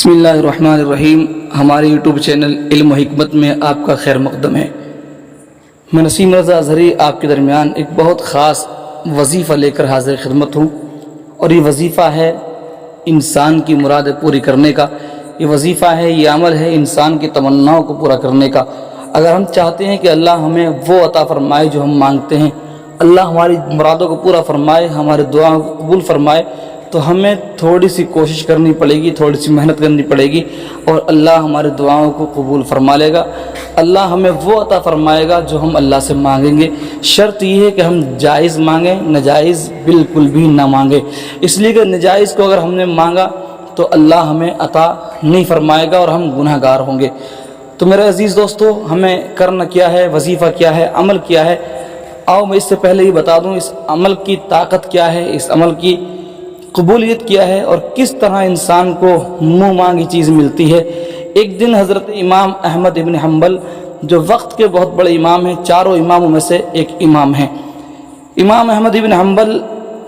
بسم اللہ الرحمن الرحیم۔ ہمارے یوٹیوب چینل علم و حکمت میں آپ کا خیر مقدم ہے۔ میں نسیم رضا اظہری آپ کے درمیان ایک بہت خاص وظیفہ لے کر حاضر خدمت ہوں، اور یہ وظیفہ ہے انسان کی مراد پوری کرنے کا۔ یہ وظیفہ ہے، یہ عمل ہے انسان کی تمناؤں کو پورا کرنے کا۔ اگر ہم چاہتے ہیں کہ اللہ ہمیں وہ عطا فرمائے جو ہم مانگتے ہیں، اللہ ہماری مرادوں کو پورا فرمائے، ہماری دعاؤں کو قبول فرمائے، تو ہمیں تھوڑی سی کوشش کرنی پڑے گی، تھوڑی سی محنت کرنی پڑے گی، اور اللہ ہماری دعاؤں کو قبول فرما لے گا۔ اللہ ہمیں وہ عطا فرمائے گا جو ہم اللہ سے مانگیں گے۔ شرط یہ ہے کہ ہم جائز مانگیں، ناجائز بالکل بھی نہ مانگیں، اس لیے کہ ناجائز کو اگر ہم نے مانگا تو اللہ ہمیں عطا نہیں فرمائے گا اور ہم گناہ گار ہوں گے۔ تو میرے عزیز دوستو، ہمیں کرنا کیا ہے، وظیفہ کیا ہے، عمل کیا ہے؟ آؤ میں اس سے پہلے یہ بتا دوں اس عمل کی طاقت کیا ہے، اس عمل کی قبولیت کیا ہے، اور کس طرح انسان کو منہ مانگی چیز ملتی ہے۔ ایک دن حضرت امام احمد ابن حنبل، جو وقت کے بہت بڑے امام ہیں، چاروں اماموں میں سے ایک امام ہیں، امام احمد ابن حنبل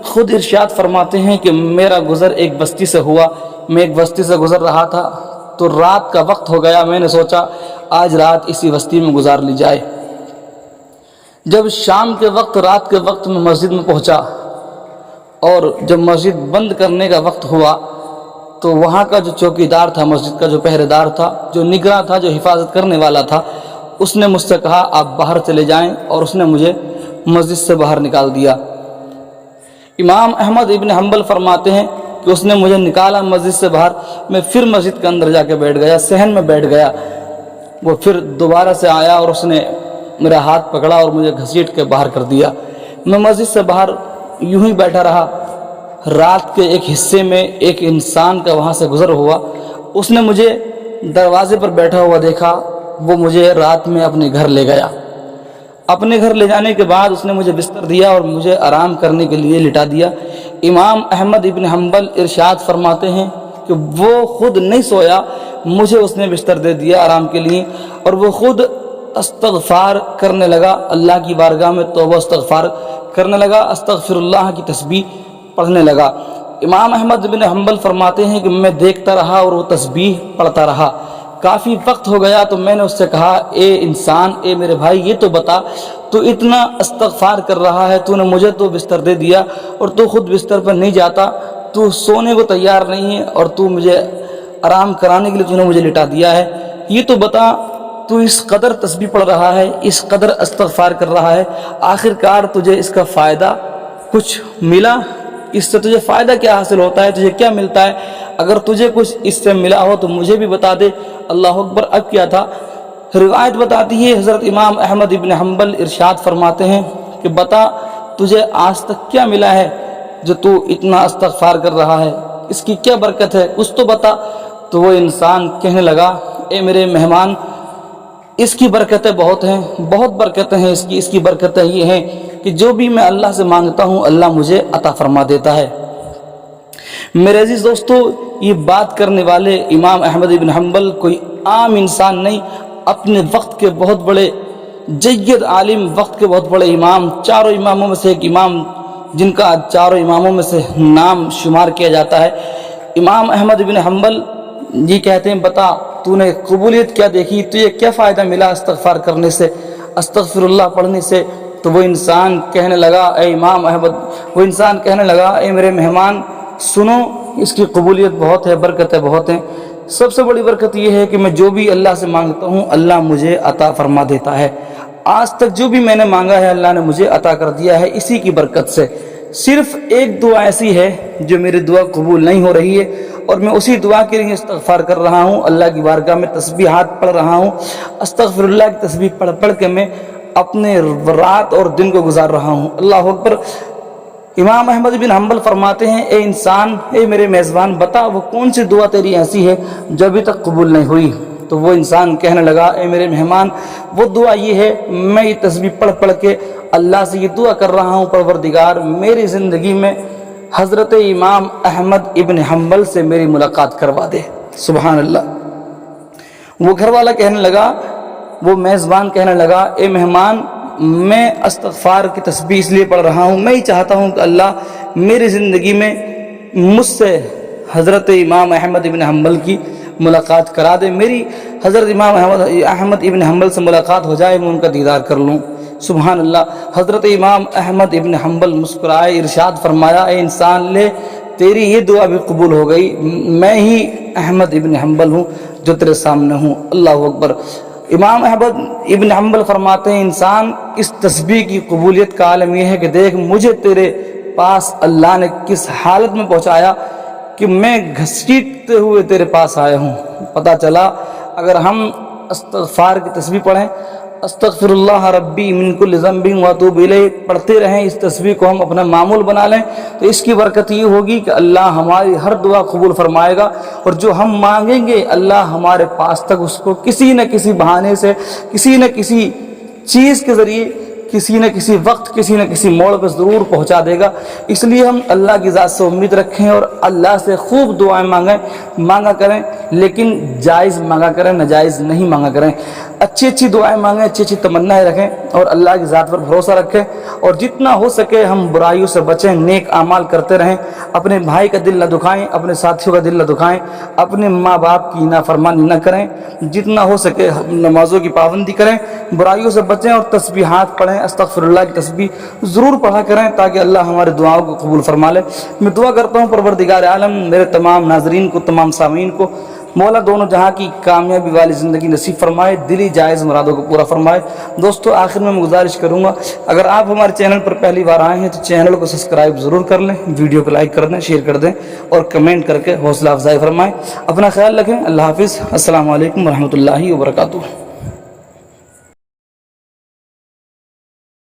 خود ارشاد فرماتے ہیں کہ میرا گزر ایک بستی سے ہوا۔ میں ایک بستی سے گزر رہا تھا تو رات کا وقت ہو گیا۔ میں نے سوچا آج رات اسی بستی میں گزار لی جائے۔ جب شام کے وقت، رات کے وقت میں مسجد میں پہنچا، اور جب مسجد بند کرنے کا وقت ہوا تو وہاں کا جو چوکیدار تھا، مسجد کا جو پہرے دار تھا، جو نگراں تھا، جو حفاظت کرنے والا تھا، اس نے مجھ سے کہا آپ باہر چلے جائیں، اور اس نے مجھے مسجد سے باہر نکال دیا۔ امام احمد ابن حنبل فرماتے ہیں کہ اس نے مجھے نکالا مسجد سے باہر، میں پھر مسجد کے اندر جا کے بیٹھ گیا، صحن میں بیٹھ گیا۔ وہ پھر دوبارہ سے آیا اور اس نے میرا ہاتھ پکڑا اور مجھے گھسیٹ کے باہر کر دیا۔ میں مسجد سے باہر یوں ہی بیٹھا رہا۔ رات کے ایک حصے میں ایک انسان کا وہاں سے گزر ہوا، اس نے مجھے دروازے پر بیٹھا ہوا دیکھا، وہ مجھے رات میں اپنے گھر لے گیا۔ اپنے گھر لے جانے کے بعد اس نے مجھے بستر دیا اور مجھے آرام کرنے کے لیے لٹا دیا۔ امام احمد ابن حنبل ارشاد فرماتے ہیں کہ وہ خود نہیں سویا، مجھے اس نے بستر دے دیا آرام کے لیے، اور وہ خود استغفار کرنے لگا، اللہ کی بارگاہ میں توبہ استغفار کرنے لگا، استغفر اللہ کی تسبیح پڑھنے لگا۔ امام احمد بن حنبل فرماتے ہیں کہ میں دیکھتا رہا اور وہ تسبیح پڑھتا رہا۔ کافی وقت ہو گیا تو میں نے اس سے کہا اے انسان، اے میرے بھائی، یہ تو بتا، تو اتنا استغفار کر رہا ہے، تو نے مجھے تو بستر دے دیا اور تو خود بستر پر نہیں جاتا، تو سونے کو تیار نہیں ہے، اور تو مجھے آرام کرانے کے لیے تو نے مجھے لٹا دیا ہے۔ یہ تو بتا، تو اس قدر تسبیح پڑھ رہا ہے، اس قدر استغفار کر رہا ہے، آخر کار تجھے اس کا فائدہ کچھ ملا؟ اس سے تجھے فائدہ کیا حاصل ہوتا ہے، تجھے کیا ملتا ہے؟ اگر تجھے کچھ اس سے ملا ہو تو مجھے بھی بتا دے۔ اللہ اکبر! اب کیا تھا؟ روایت بتاتی ہے حضرت امام احمد ابن حنبل ارشاد فرماتے ہیں کہ بتا تجھے آج تک کیا ملا ہے جو تو اتنا استغفار کر رہا ہے، اس کی کیا برکت ہے، کچھ تو بتا۔ تو وہ انسان کہنے لگا اے میرے مہمان، اس کی برکتیں بہت ہیں، بہت برکتیں ہیں اس کی برکتیں یہ ہیں کہ جو بھی میں اللہ سے مانگتا ہوں اللہ مجھے عطا فرما دیتا ہے۔ میرے عزیز دوستو، یہ بات کرنے والے امام احمد بن حنبل کوئی عام انسان نہیں، اپنے وقت کے بہت بڑے جید عالم، وقت کے بہت بڑے امام، چاروں اماموں میں سے ایک امام جن کا چاروں اماموں میں سے نام شمار کیا جاتا ہے۔ امام احمد بن حنبل یہ کہتے ہیں بتا تو نے قبولیت کیا دیکھی، تجھے کیا فائدہ ملا استغفار کرنے سے، استغفر اللہ پڑھنے سے؟ تو وہ انسان کہنے لگا اے امام احمد، وہ انسان کہنے لگا اے میرے مہمان سنو، اس کی قبولیت بہت ہے، برکتیں بہت ہیں۔ سب سے بڑی برکت یہ ہے کہ میں جو بھی اللہ سے مانگتا ہوں اللہ مجھے عطا فرما دیتا ہے۔ آج تک جو بھی میں نے مانگا ہے اللہ نے مجھے عطا کر دیا ہے اسی کی برکت سے۔ صرف ایک دعا ایسی ہے جو میری دعا قبول نہیں ہو رہی ہے، اور میں اسی دعا کے لیے استغفار کر رہا ہوں، اللہ کی بارگاہ میں تسبیحات پڑھ رہا ہوں، استغفر اللہ کی تسبیح پڑھ پڑھ کے میں اپنے رات اور دن کو گزار رہا ہوں۔ اللہ اکبر! امام احمد بن حنبل فرماتے ہیں اے انسان، اے میرے میزبان، بتا وہ کون سی دعا تیری ایسی ہے جو ابھی تک قبول نہیں ہوئی؟ تو وہ انسان کہنے لگا اے میرے مہمان، وہ دعا یہ ہے، میں یہ تسبیح پڑھ پڑھ کے اللہ سے یہ دعا کر رہا ہوں پروردگار میری زندگی میں حضرت امام احمد ابن حنبل سے میری ملاقات کروا دے۔ سبحان اللہ! وہ گھر والا کہنے لگا، وہ میزبان کہنے لگا اے مہمان، میں استغفار کی تسبیح اس لیے پڑھ رہا ہوں، میں ہی چاہتا ہوں کہ اللہ میری زندگی میں مجھ سے حضرت امام احمد بن حنبل کی ملاقات کرا دے، میری حضرت امام احمد ابن حنبل سے ملاقات ہو جائے، میں ان کا دیدار کر لوں۔ سبحان اللہ۔ حضرت امام احمد ابن حنبل مسکرائے، ارشاد فرمایا، اے انسان لے تیری یہ دعا بھی قبول ہو گئی، میں ہی احمد ابن حنبل ہوں جو تیرے سامنے ہوں۔ اللہ اکبر۔ امام احمد ابن حنبل فرماتے ہیں انسان اس تسبیح کی قبولیت کا عالم یہ ہے کہ دیکھ مجھے تیرے پاس اللہ نے کس حالت میں پہنچایا کہ میں گھسیٹتے ہوئے تیرے پاس آیا ہوں۔ پتہ چلا اگر ہم استغفار کی تسبیح پڑھیں، استغفر اللہ ربی من کل ذنب واتوب الیہ پڑھتے رہیں، اس تسبیح کو ہم اپنا معمول بنا لیں تو اس کی برکت یہ ہوگی کہ اللہ ہماری ہر دعا قبول فرمائے گا، اور جو ہم مانگیں گے اللہ ہمارے پاس تک اس کو کسی نہ کسی بہانے سے، کسی نہ کسی چیز کے ذریعے، کسی نہ کسی وقت، کسی نہ کسی موڑ پہ ضرور پہنچا دے گا۔ اس لیے ہم اللہ کی ذات سے امید رکھیں اور اللہ سے خوب دعائیں مانگا کریں، لیکن جائز مانگا کریں، ناجائز نہیں مانگا کریں۔ اچھی اچھی دعائیں مانگیں، اچھی اچھی تمنائیں رکھیں اور اللہ کی ذات پر بھروسہ رکھیں، اور جتنا ہو سکے ہم برائیوں سے بچیں، نیک اعمال کرتے رہیں، اپنے بھائی کا دل نہ دکھائیں، اپنے ساتھیوں کا دل نہ دکھائیں، اپنے ماں باپ کی نافرمانی نہ کریں، جتنا ہو سکے نمازوں کی پابندی کریں، برائیوں سے بچیں اور تسبیحات پڑھیں، استغفر اللہ کی تسبیح ضرور پڑھا کریں تاکہ اللہ ہمارے دعاؤں کو قبول فرما لے۔ میں دعا کرتا ہوں پروردگار عالم میرے تمام ناظرین کو، تمام سامعین کو مولا دونوں جہاں کی کامیابی والی زندگی نصیب فرمائے، دلی جائز مرادوں کو پورا فرمائے۔ دوستو آخر میں گزارش کروں گا، اگر آپ ہمارے چینل پر پہلی بار آئے ہیں تو چینل کو سبسکرائب ضرور کر لیں، ویڈیو کو لائک کر دیں، شیئر کر دیں اور کمنٹ کر کے حوصلہ افزائی فرمائیں۔ اپنا خیال رکھیں۔ اللہ حافظ۔ السلام علیکم ورحمۃ اللہ وبرکاتہ۔